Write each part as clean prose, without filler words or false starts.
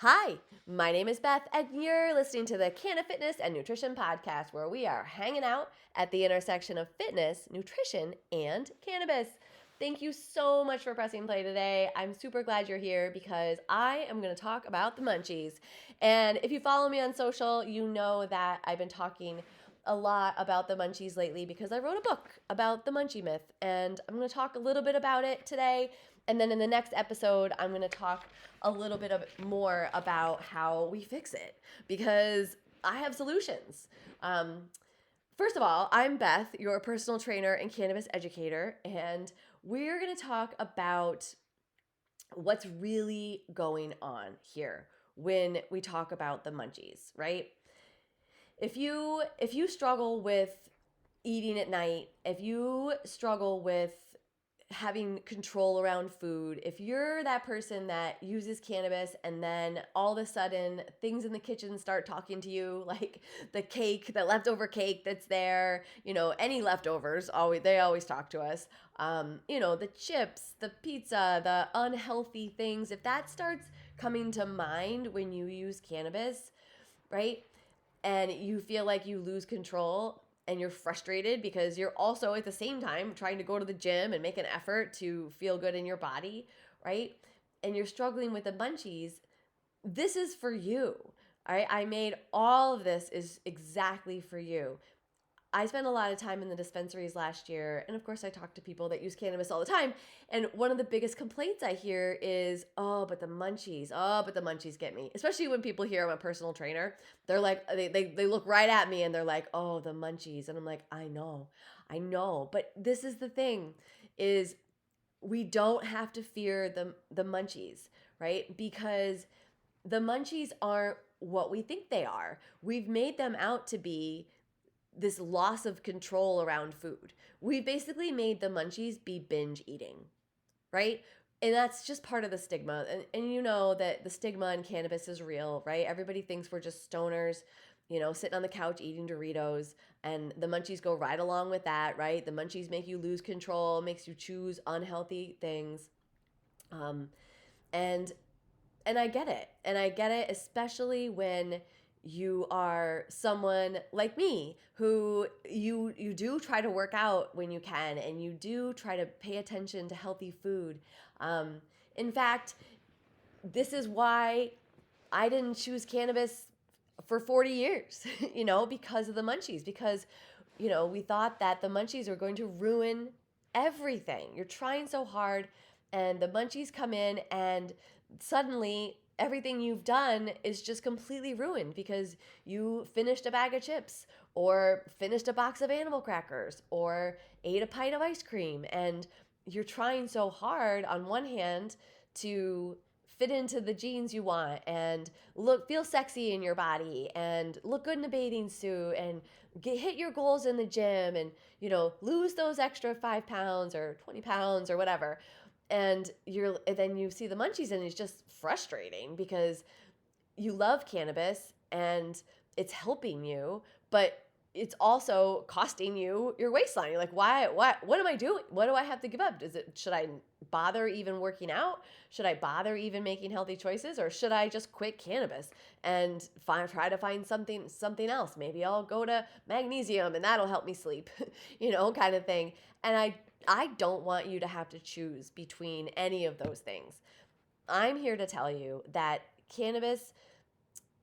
Hi, my name is Beth, and you're listening to the Canna Fitness and Nutrition Podcast, where we are hanging out at the intersection of fitness, nutrition, and cannabis. Thank you so much for pressing play today. I'm super glad you're here because I am going to talk about the munchies. And if you follow me on social, you know that I've been talking a lot about the munchies lately because I wrote a book about the munchie myth, and I'm going to talk a little bit about it today. And then in the next episode, I'm going to talk a little bit more about how we fix it because I have solutions. First of all, I'm Beth, your personal trainer and cannabis educator, and we're going to talk about what's really going on here when we talk about the munchies, right? If you struggle with eating at night, if you struggle with having control around food, if you're that person that uses cannabis and then all of a sudden things in the kitchen start talking to you, like the cake, the leftover cake that's there, any leftovers, they always talk to us. The chips, the pizza, the unhealthy things, if that starts coming to mind when you use cannabis, right? And you feel like you lose control and you're frustrated because you're also at the same time trying to go to the gym and make an effort to feel good in your body, right? And you're struggling with the munchies, this is for you. All right, I made all of this is exactly for you. I spent a lot of time in the dispensaries last year, and of course I talk to people that use cannabis all the time, and one of the biggest complaints I hear is, oh, but the munchies get me. Especially when people hear I'm a personal trainer. They're like, they look right at me and they're like, oh, the munchies. And I'm like, I know. But this is the thing, is we don't have to fear the munchies, right? Because the munchies aren't what we think they are. We've made them out to be this loss of control around food. We basically made the munchies be binge eating, right? And that's just part of the stigma. And you know that the stigma in cannabis is real, right? Everybody thinks we're just stoners, sitting on the couch eating Doritos, and the munchies go right along with that, right? The munchies make you lose control, makes you choose unhealthy things. Um, and and I get it. And I get it, especially when you are someone like me who you do try to work out when you can, and you do try to pay attention to healthy food. In fact, this is why I didn't choose cannabis for 40 years, because of the munchies, because we thought that the munchies were going to ruin everything. You're trying so hard, and the munchies come in, and suddenly everything you've done is just completely ruined because you finished a bag of chips or finished a box of animal crackers or ate a pint of ice cream. And you're trying so hard on one hand to fit into the jeans you want and feel sexy in your body and look good in a bathing suit and hit your goals in the gym and lose those extra 5 pounds or 20 pounds or whatever. And then you see the munchies, and it's just frustrating because you love cannabis and it's helping you, but it's also costing you your waistline. You're like, why? What am I doing? What do I have to give up? Should I bother even working out? Should I bother even making healthy choices, or should I just quit cannabis and try to find something else? Maybe I'll go to magnesium and that'll help me sleep, kind of thing. And I don't want you to have to choose between any of those things. I'm here to tell you that cannabis,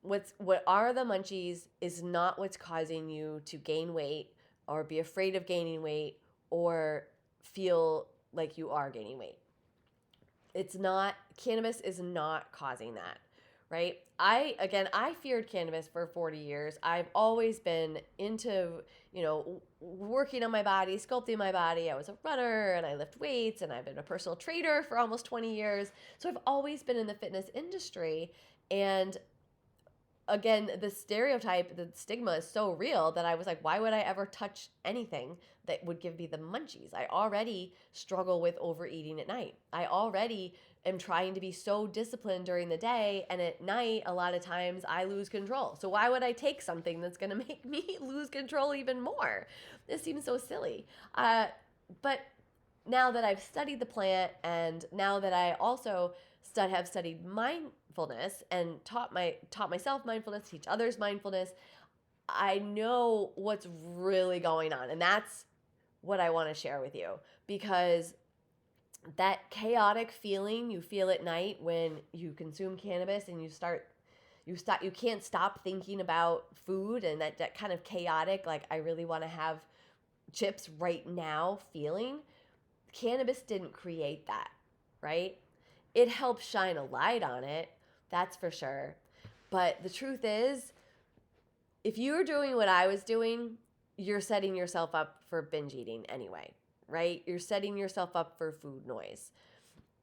what are the munchies, is not what's causing you to gain weight or be afraid of gaining weight or feel like you are gaining weight. It's not, cannabis is not causing that, right? I feared cannabis for 40 years. I've always been into, working on my body, sculpting my body. I was a runner and I lift weights, and I've been a personal trainer for almost 20 years. So I've always been in the fitness industry. And again, the stereotype, the stigma is so real that I was like, why would I ever touch anything that would give me the munchies? I already struggle with overeating at night. I already am trying to be so disciplined during the day, and at night, a lot of times I lose control. So why would I take something that's going to make me lose control even more? This seems so silly. But now that I've studied the plant, and now that I also have studied mindfulness and taught myself mindfulness, teach others mindfulness, I know what's really going on. And that's what I want to share with you, because that chaotic feeling you feel at night when you consume cannabis and you can't stop thinking about food, and that kind of chaotic, like, I really want to have chips right now feeling. Cannabis didn't create that, right? It helps shine a light on it, that's for sure. But the truth is, if you're doing what I was doing, you're setting yourself up for binge eating anyway, right? You're setting yourself up for food noise.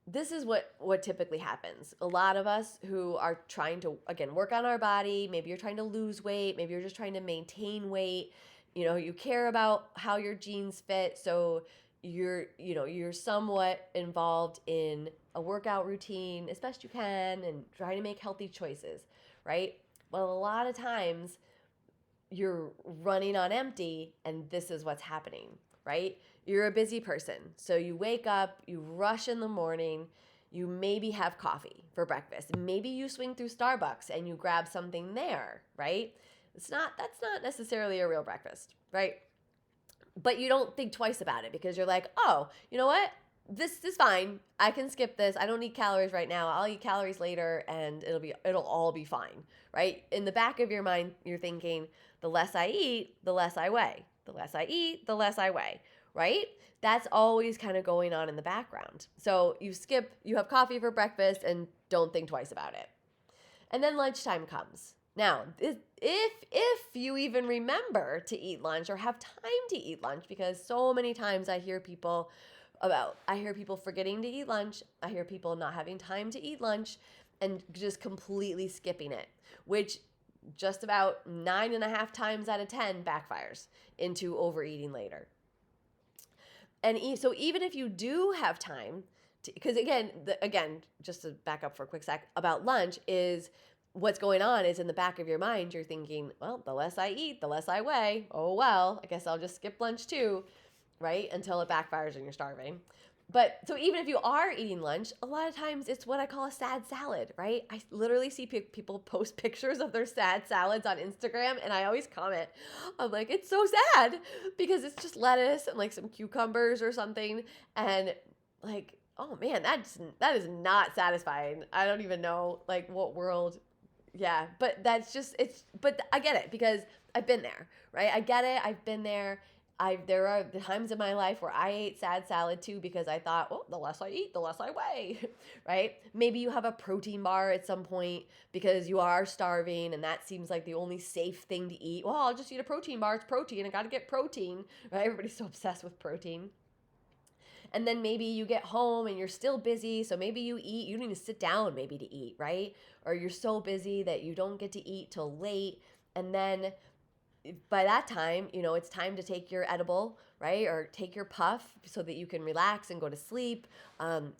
This is what typically happens. A lot of us who are trying to, again, work on our body, maybe you're trying to lose weight, maybe you're just trying to maintain weight, you care about how your genes fit, so you're somewhat involved in a workout routine as best you can and trying to make healthy choices, right? Well, a lot of times you're running on empty, and this is what's happening, right? You're a busy person. So you wake up, you rush in the morning, you maybe have coffee for breakfast. Maybe you swing through Starbucks and you grab something there, right? That's not necessarily a real breakfast, right? But you don't think twice about it because you're like, "Oh, you know what? This is fine. I can skip this. I don't need calories right now. I'll eat calories later and it'll all be fine." Right? In the back of your mind, you're thinking, the less I eat, the less I weigh. The less I eat, the less I weigh, right? That's always kind of going on in the background. So you have coffee for breakfast and don't think twice about it. And then lunchtime comes. Now, if you even remember to eat lunch or have time to eat lunch, because so many times I hear people forgetting to eat lunch, I hear people not having time to eat lunch and just completely skipping it, which just about 9.5 times out of 10 backfires into overeating later. And so even if you do have time, because again, just to back up for a quick sec about lunch, is what's going on is in the back of your mind, you're thinking, well, the less I eat, the less I weigh. Oh, well, I guess I'll just skip lunch too, right? Until it backfires and you're starving. But so even if you are eating lunch, a lot of times it's what I call a sad salad, right? I literally see people post pictures of their sad salads on Instagram, and I always comment. I'm like, it's so sad because it's just lettuce and like some cucumbers or something. And like, oh man, that is not satisfying. I don't even know like what world. Yeah, but but I get it because I've been there, right? I get it. I've been there. There are times in my life where I ate sad salad too because I thought, oh, the less I eat, the less I weigh, right? Maybe you have a protein bar at some point because you are starving and that seems like the only safe thing to eat. Well, I'll just eat a protein bar. It's protein. I got to get protein, right? Everybody's so obsessed with protein. And then maybe you get home and you're still busy. So maybe you don't even sit down maybe to eat, right? Or you're so busy that you don't get to eat till late. And then by that time, it's time to take your edible, right? Or take your puff so that you can relax and go to sleep.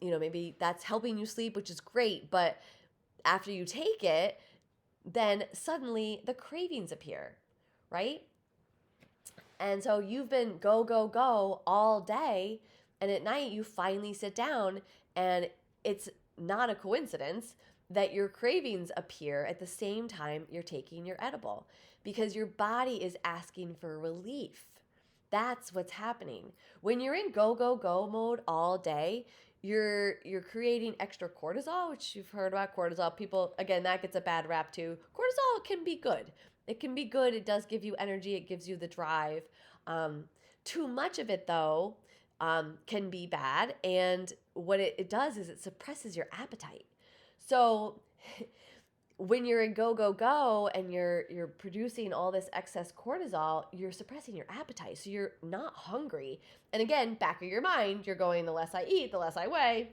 Maybe that's helping you sleep, which is great. But after you take it, then suddenly the cravings appear, right? And so you've been go, go, go all day. And at night, you finally sit down, and it's not a coincidence that your cravings appear at the same time you're taking your edible because your body is asking for relief. That's what's happening. When you're in go, go, go mode all day, you're creating extra cortisol, which you've heard about cortisol. People, again, that gets a bad rap too. Cortisol can be good. It can be good. It does give you energy. It gives you the drive. Too much of it, though, can be bad. And what it does is it suppresses your appetite. So when you're in go, go, go and you're producing all this excess cortisol, you're suppressing your appetite. So you're not hungry. And again, back of your mind, you're going, the less I eat, the less I weigh.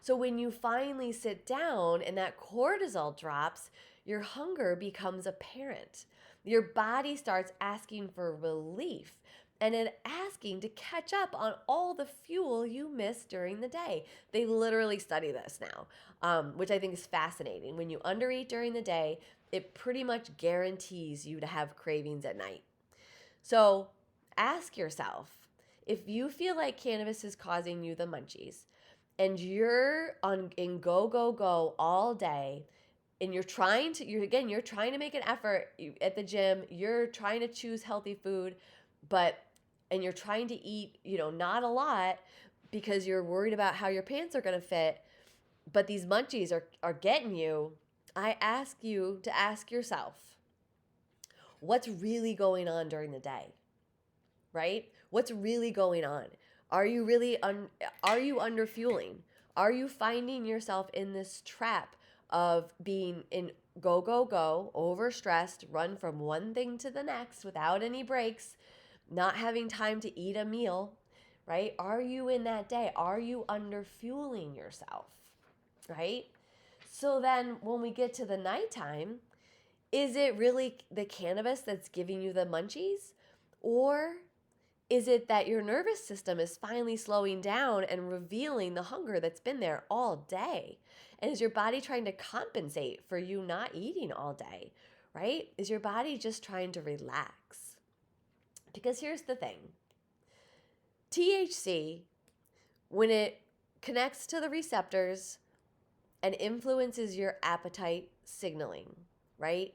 So when you finally sit down and that cortisol drops, your hunger becomes apparent. Your body starts asking for relief and then asking to catch up on all the fuel you missed during the day. They literally study this now, which I think is fascinating. When you undereat during the day, it pretty much guarantees you to have cravings at night. So ask yourself, if you feel like cannabis is causing you the munchies, and you're in go, go, go all day, and you're trying to make an effort at the gym, you're trying to choose healthy food, and you're trying to eat, not a lot because you're worried about how your pants are going to fit, but these munchies are getting you. I ask you to ask yourself, what's really going on during the day, right? What's really going on? Are you really are you under fueling? Are you finding yourself in this trap of being in go, go, go, overstressed, run from one thing to the next without any breaks, not having time to eat a meal, right? Are you in that day? Are you under fueling yourself, right? So then when we get to the nighttime, is it really the cannabis that's giving you the munchies? Or is it that your nervous system is finally slowing down and revealing the hunger that's been there all day? And is your body trying to compensate for you not eating all day, right? Is your body just trying to relax? Because here's the thing. THC, when it connects to the receptors and influences your appetite signaling, right?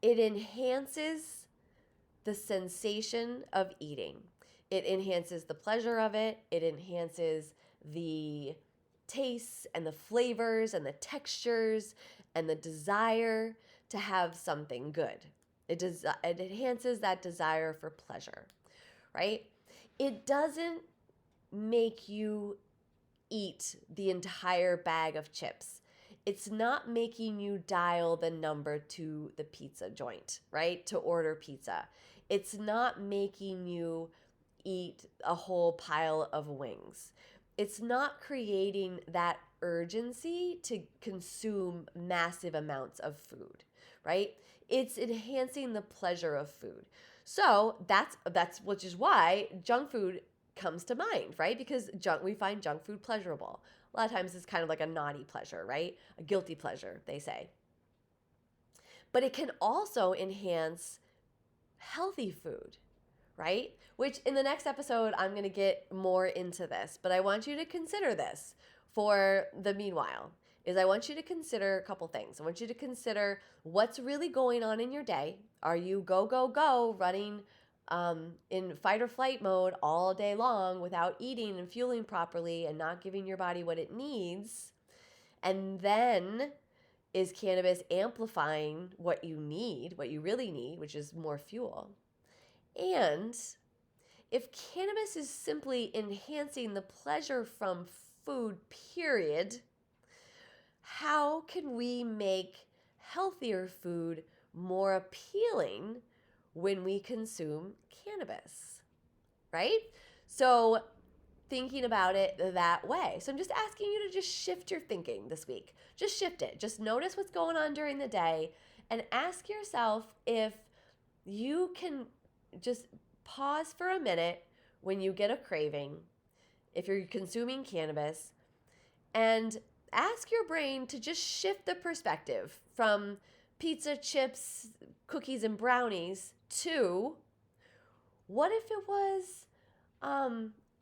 It enhances the sensation of eating. It enhances the pleasure of it. It enhances the tastes and the flavors and the textures and the desire to have something good. It enhances that desire for pleasure, right? It doesn't make you eat the entire bag of chips. It's not making you dial the number to the pizza joint, right? To order pizza. It's not making you eat a whole pile of wings. It's not creating that urgency to consume massive amounts of food, right? It's enhancing the pleasure of food. So that's which is why junk food comes to mind, right? Because we find junk food pleasurable. A lot of times it's kind of like a naughty pleasure, right? A guilty pleasure, they say. But it can also enhance healthy food, right? Which in the next episode, I'm going to get more into this, but I want you to consider this for the meanwhile. I want you to consider a couple things. I want you to consider what's really going on in your day. Are you go, go, go, running in fight or flight mode all day long without eating and fueling properly and not giving your body what it needs? And then is cannabis amplifying what you need, what you really need, which is more fuel? And if cannabis is simply enhancing the pleasure from food, period, how can we make healthier food more appealing when we consume cannabis, right? So thinking about it that way. So I'm just asking you to just shift your thinking this week. Just shift it. Just notice what's going on during the day and ask yourself if you can just pause for a minute when you get a craving, if you're consuming cannabis, and ask your brain to just shift the perspective from pizza, chips, cookies, and brownies to what if it was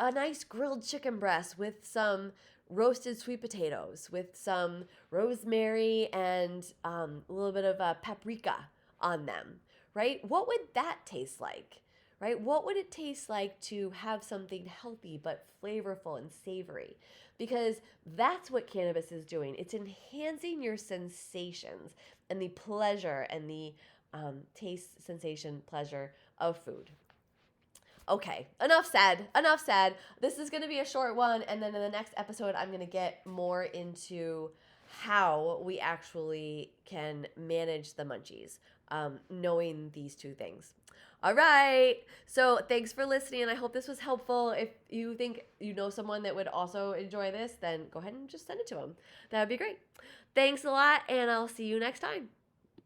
a nice grilled chicken breast with some roasted sweet potatoes, with some rosemary and a little bit of paprika on them, right? What would that taste like, right? What would it taste like to have something healthy but flavorful and savory? Because that's what cannabis is doing. It's enhancing your sensations and the pleasure and the taste, sensation, pleasure of food. Okay, enough said. Enough said. This is going to be a short one, and then in the next episode, I'm going to get more into how we actually can manage the munchies, knowing these two things. All right. So thanks for listening, and I hope this was helpful. If you think you know someone that would also enjoy this, then go ahead and just send it to them. That would be great. Thanks a lot, and I'll see you next time.